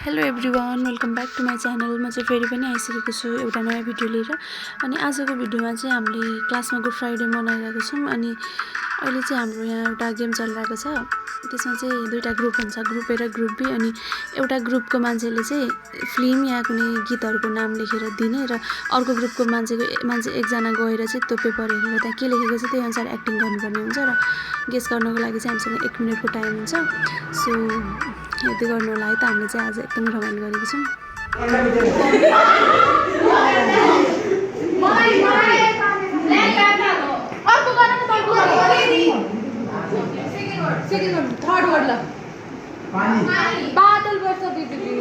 Hello everyone, welcome back to my channel. म चाहिँ फेरि पनि आइसकेको छु एउटा नयाँ भिडियो लिएर। अनि आजको भिडियोमा चाहिँ हामीले क्लासमा गुड फ्राइडे मनाइरहेको छौँ। अनि अहिले चाहिँ हाम्रो यहाँ एउटा गेम चलिरहेको छ। त्यसमा चाहिँ दुईवटा ग्रुप हुन्छ, ग्रुप ए र ग्रुप बी। अनि एउटा ग्रुपको मान्छेले चाहिँ फिल्म या कुनै गीतहरूको नाम लेखेर दिने र अर्को ग्रुपको मान्छे एकजना गएर चाहिँ त्यो पेपर हेरेर त्यहाँ के लेखेको छ त्यही अनुसार एक्टिङ गर्नुपर्ने हुन्छ। र गेस गर्नको लागि चाहिँ हामीसँग 1 मिनटको टाइम हुन्छ। सो यति गर्नु होला है त। हामीले चाहिँ आज एकदमै रमाइलो गरेको छौँ। बादल वर्ष बिजुली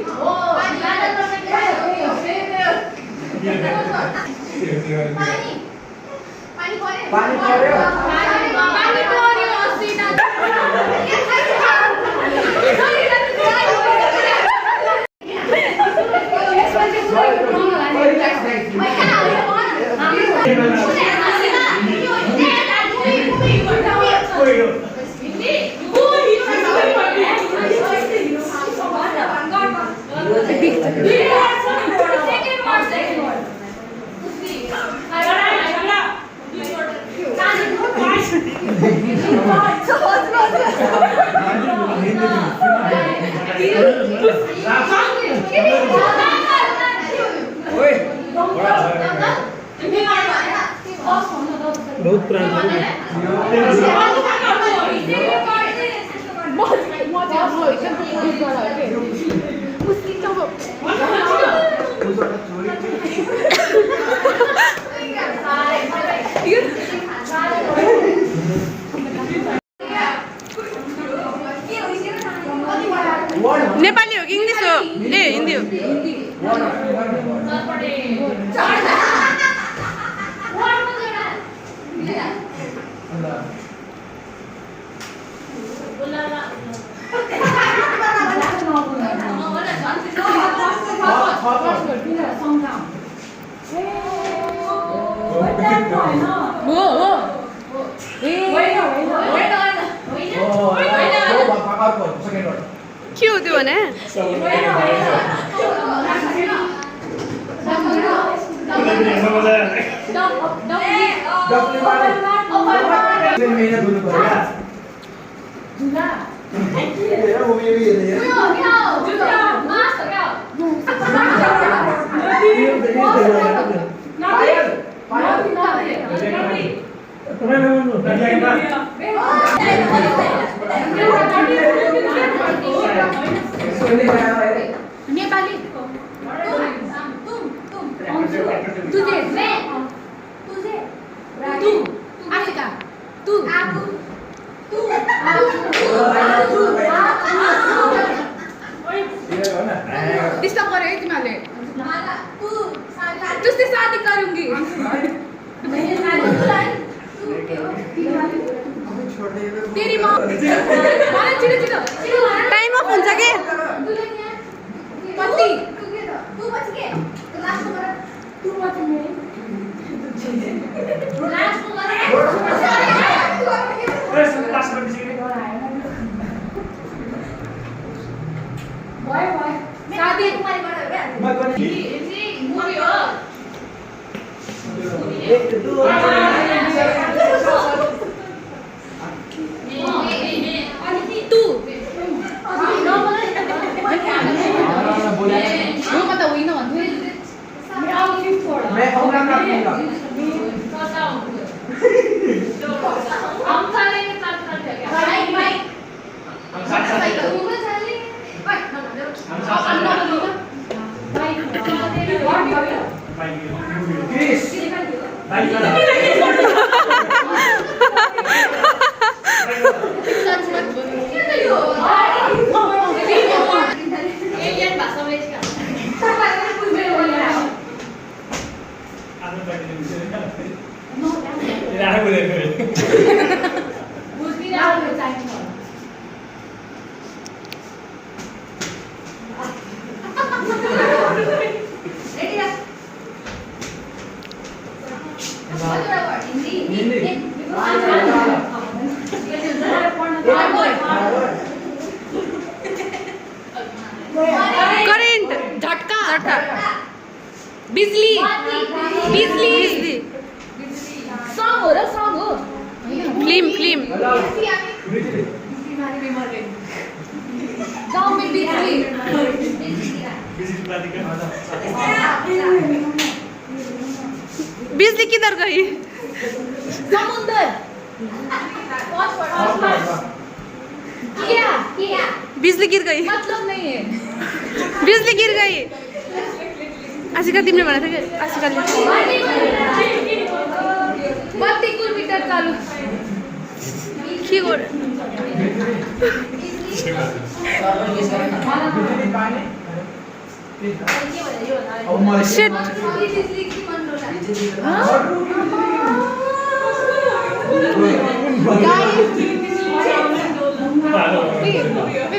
बहुत पुरानो नेपाली हो कि इङ्ग्लिस हो? ए हिन्दी हो। के हो त्यो भने? नेपाली तुझे तू आशिका तू डिस्टर्ब गरे है तिमीहरूले। तुझसे शादी करूंगी। तेरी माँ छिटो टाइम अफ हुन्छ के? पति शादी तू म त होइन भन्छु। बिजली बिजली सङ हो र सङ हो फिल्म गाउँ में बिजली बिजली किधर गई समुंदर क्या बिजली गिर गई मतलब नहीं है बिजली गिर गई आशिका तिमीले भनेको थियो कि आशिकाले बत्ती कुल मिटर चालू के गर्यो Shit.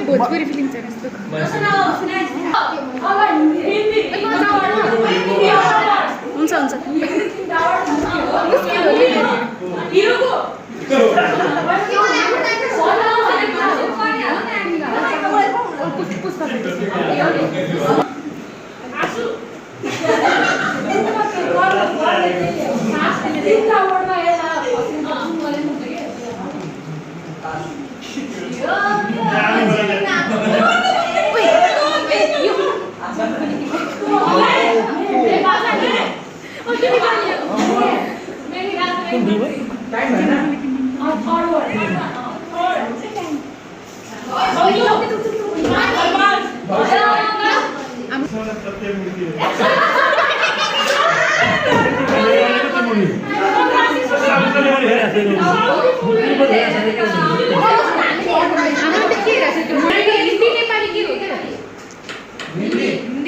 भोजपुरी फिल्म छ हुन्छ हुन्छ हिन्दी नेपाली के हो हिन्दी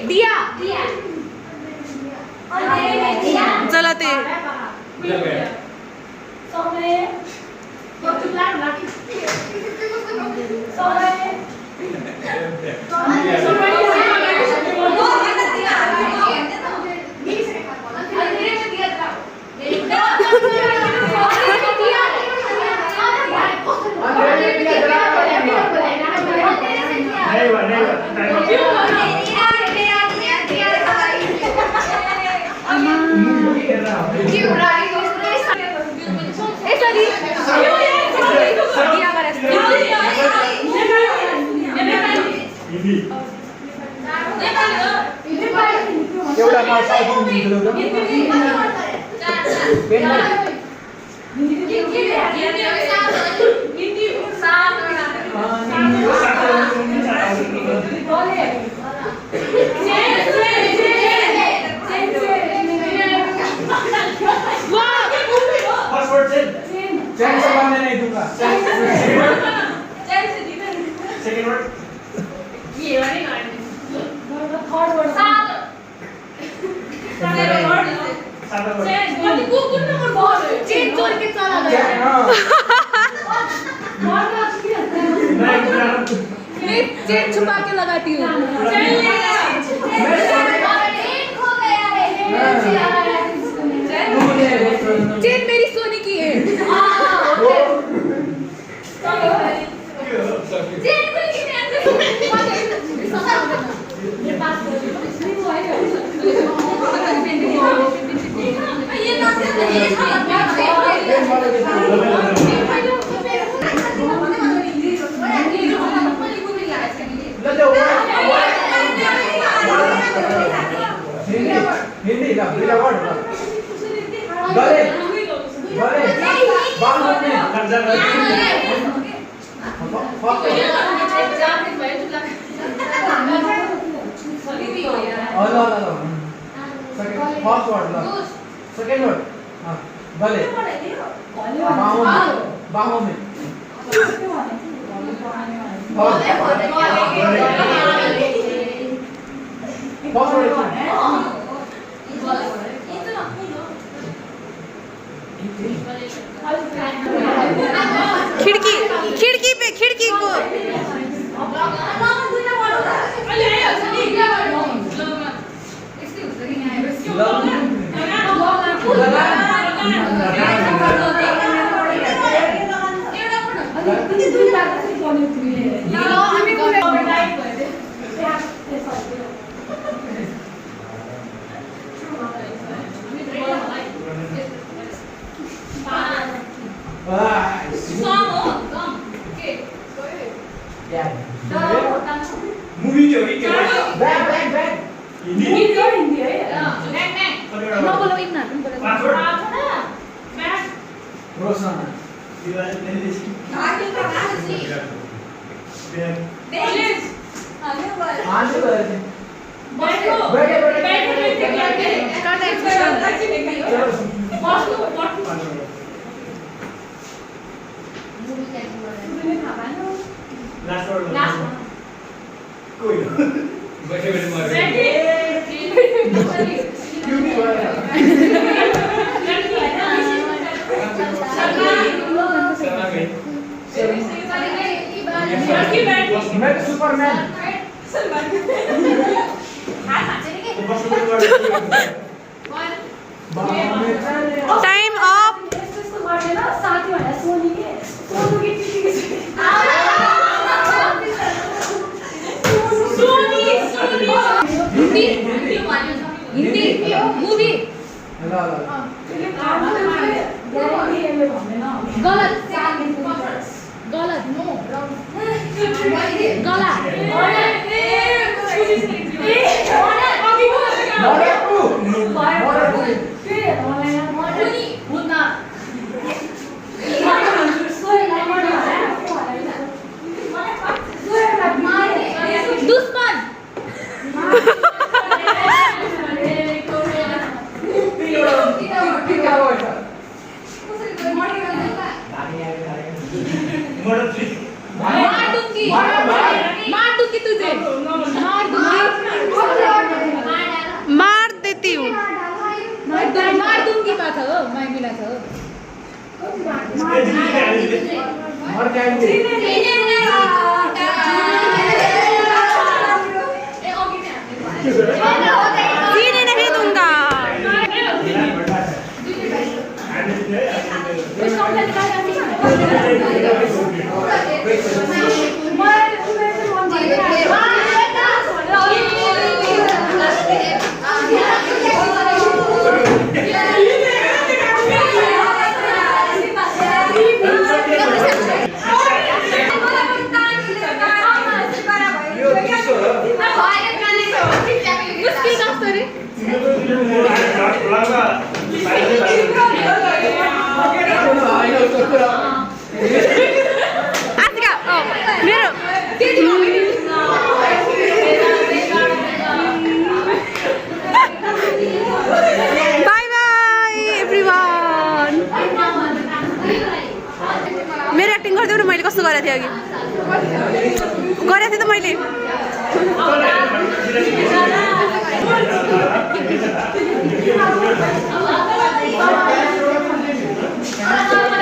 दिया जलाते चेन छुपा के लगाती हूँ चेन मेरी सोने की है हिंदी का बिना वर्ड गले गले बाल में फर्स्ट वर्ड सेकंड वर्ड गले बाहों में फर्स्ट वर्ड खिड्की पे खिड्कीको मुभी थियो कि के bag Hindi Roshna Superman time of Hindi movie गलत गलत गला दुश्मन मार दूंगी तुझे मार देती हूँ मार दूंगी बात हो मैं मिला था मर जाएंगे जीने नहीं दूंगा Asika, oh, मेरो Bye bye everyone. मेरो एक्टिङ गर्दै मैले कस्तो गरेको थिएँ अघि गरेको थिएँ त मैले Oh,